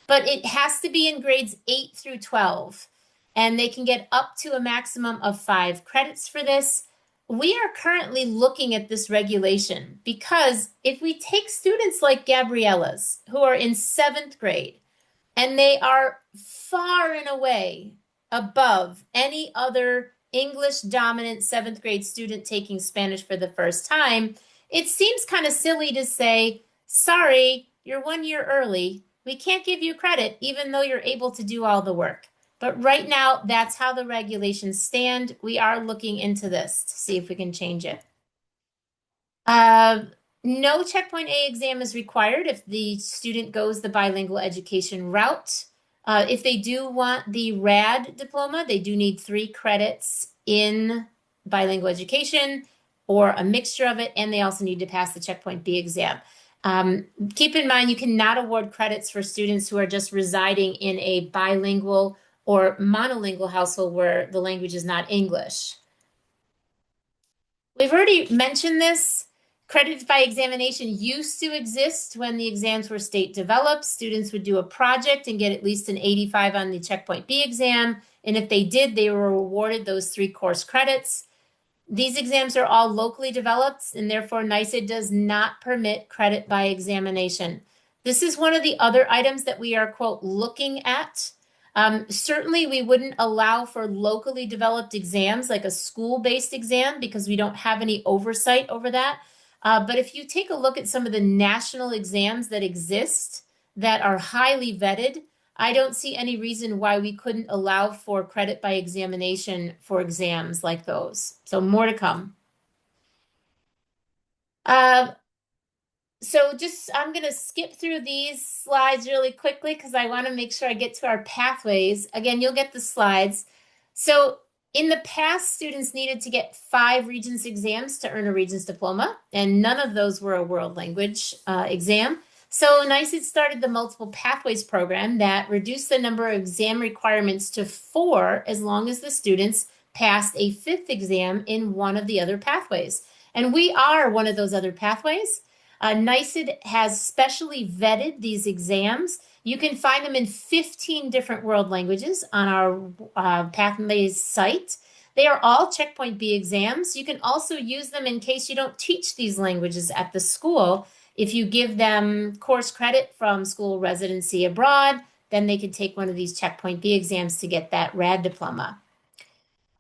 but it has to be in grades 8 through 12, and they can get up to a maximum of 5 credits for this. We are currently looking at this regulation because if we take students like Gabriella's who are in 7th grade, and they are far and away above any other English dominant 7th grade student taking Spanish for the first time, it seems kind of silly to say, sorry, you're 1 year early. We can't give you credit even though you're able to do all the work. But right now, that's how the regulations stand. We are looking into this to see if we can change it. No checkpoint A exam is required if the student goes the bilingual education route. If they do want the RAD diploma, they do need 3 credits in bilingual education or a mixture of it, and they also need to pass the checkpoint B exam. Keep in mind, you cannot award credits for students who are just residing in a bilingual or monolingual household where the language is not English. We've already mentioned this. Credits by examination used to exist when the exams were state developed. Students would do a project and get at least an 85 on the checkpoint B exam. And if they did, they were awarded those 3 course credits. These exams are all locally developed, and therefore NYSA does not permit credit by examination. This is one of the other items that we are, quote, looking at. Certainly, we wouldn't allow for locally developed exams like a school-based exam because we don't have any oversight over that. But if you take a look at some of the national exams that exist that are highly vetted, I don't see any reason why we couldn't allow for credit by examination for exams like those. So more to come. So I'm going to skip through these slides really quickly because I want to make sure I get to our pathways. Again, you'll get the slides. So in the past, students needed to get 5 Regents exams to earn a Regents diploma, and none of those were a world language exam. So NYSE started the multiple pathways program that reduced the number of exam requirements to 4 as long as the students passed a 5th exam in one of the other pathways. And we are one of those other pathways. NYSE has specially vetted these exams. You can find them in 15 different world languages on our Pathways site. They are all checkpoint B exams. You can also use them in case you don't teach these languages at the school. If you give them course credit from school residency abroad, then they can take one of these checkpoint B exams to get that RAD diploma.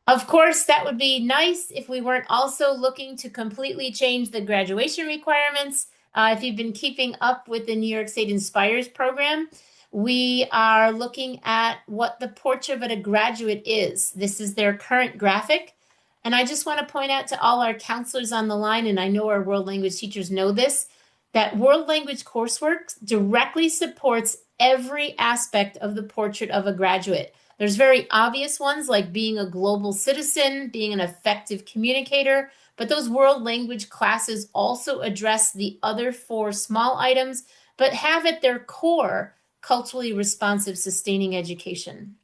Of course, that would be nice if we weren't also looking to completely change the graduation requirements. If you've been keeping up with the New York State Inspires program, we are looking at what the portrait of a graduate is. This is their current graphic. And I just want to point out to all our counselors on the line, and I know our world language teachers know this, that world language coursework directly supports every aspect of the portrait of a graduate. There's very obvious ones like being a global citizen, being an effective communicator, but those world language classes also address the other 4 small items, but have at their core culturally responsive, sustaining education.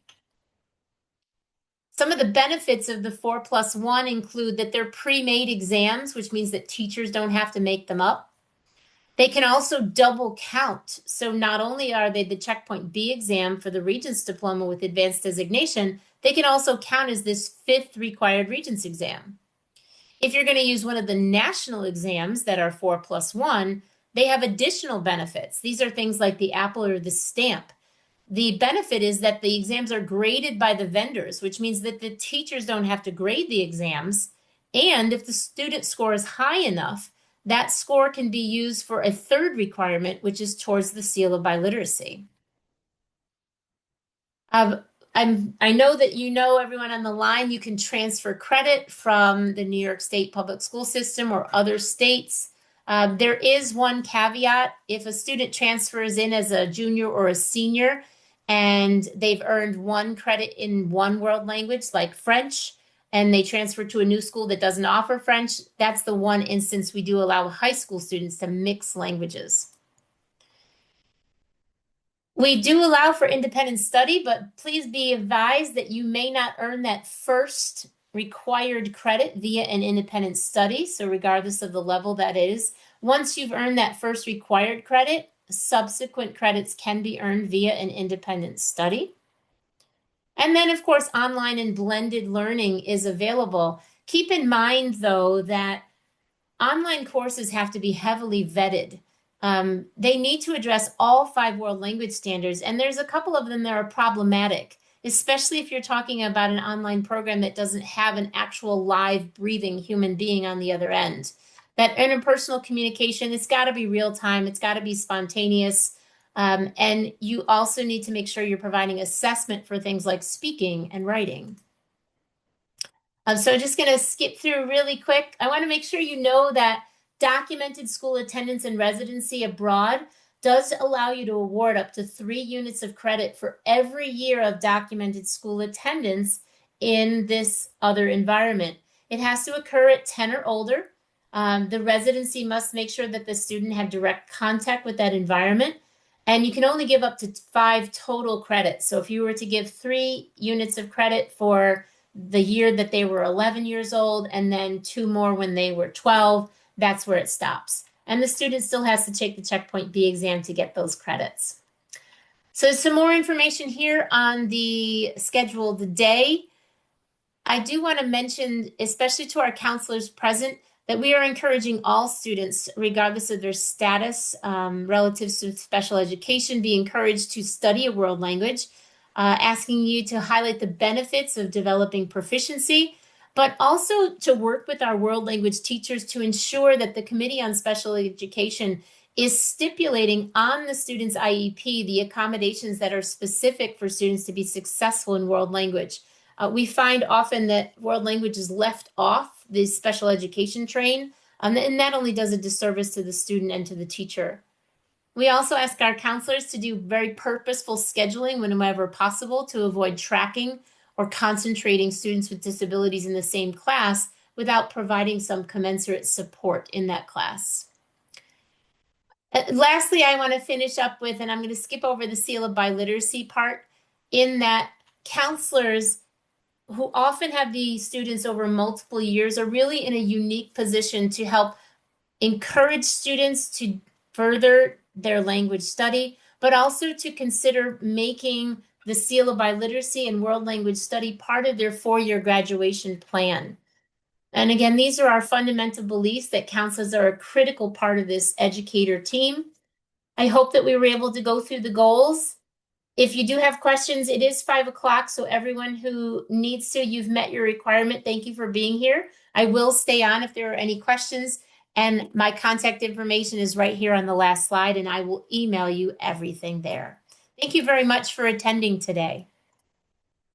Some of the benefits of the 4+1 include that they're pre-made exams, which means that teachers don't have to make them up. They can also double count. So not only are they the checkpoint B exam for the Regents diploma with advanced designation, they can also count as this 5th required Regents exam. If you're going to use one of the national exams that are 4+1, they have additional benefits. These are things like the apple or the stamp. The benefit is that the exams are graded by the vendors, which means that the teachers don't have to grade the exams. And if the student score is high enough, that score can be used for a 3rd requirement, which is towards the seal of biliteracy. I know that you know, everyone on the line, you can transfer credit from the New York State public school system or other states. There is one caveat. If a student transfers in as a junior or a senior and they've earned 1 credit in one world language like French, and they transfer to a new school that doesn't offer French, that's the one instance we do allow high school students to mix languages. We do allow for independent study, but please be advised that you may not earn that first required credit via an independent study. So regardless of the level that is, once you've earned that first required credit, subsequent credits can be earned via an independent study. And then, of course, online and blended learning is available. Keep in mind, though, that online courses have to be heavily vetted. They need to address all 5 world language standards, and there's a couple of them that are problematic, especially if you're talking about an online program that doesn't have an actual live, breathing human being on the other end. That interpersonal communication, it's got to be real time, it's got to be spontaneous. And you also need to make sure you're providing assessment for things like speaking and writing. So just going to skip through really quick. I want to make sure you know that documented school attendance and residency abroad does allow you to award up to 3 units of credit for every year of documented school attendance in this other environment. It has to occur at 10 or older. The residency must make sure that the student had direct contact with that environment. And you can only give up to 5 total credits. So if you were to give 3 units of credit for the year that they were 11 years old and then 2 more when they were 12, that's where it stops. And the student still has to take the Checkpoint B exam to get those credits. So some more information here on the scheduled day. I do want to mention, especially to our counselors present, that we are encouraging all students, regardless of their status relative to special education, be encouraged to study a world language, asking you to highlight the benefits of developing proficiency, but also to work with our world language teachers to ensure that the Committee on Special Education is stipulating on the student's IEP the accommodations that are specific for students to be successful in world language. We find often that world language is left off the special education train, and that only does a disservice to the student and to the teacher. We also ask our counselors to do very purposeful scheduling whenever possible to avoid tracking or concentrating students with disabilities in the same class without providing some commensurate support in that class. Lastly, I want to finish up with, and I'm going to skip over the seal of biliteracy part, in that counselors who often have the students over multiple years are really in a unique position to help encourage students to further their language study, but also to consider making the seal of biliteracy and world language study part of their 4-year graduation plan. And again, these are our fundamental beliefs that counselors are a critical part of this educator team. I hope that we were able to go through the goals. If you do have questions, it is 5 o'clock, so everyone who needs to, you've met your requirement. Thank you for being here. I will stay on if there are any questions, and my contact information is right here on the last slide, and I will email you everything there. Thank you very much for attending today.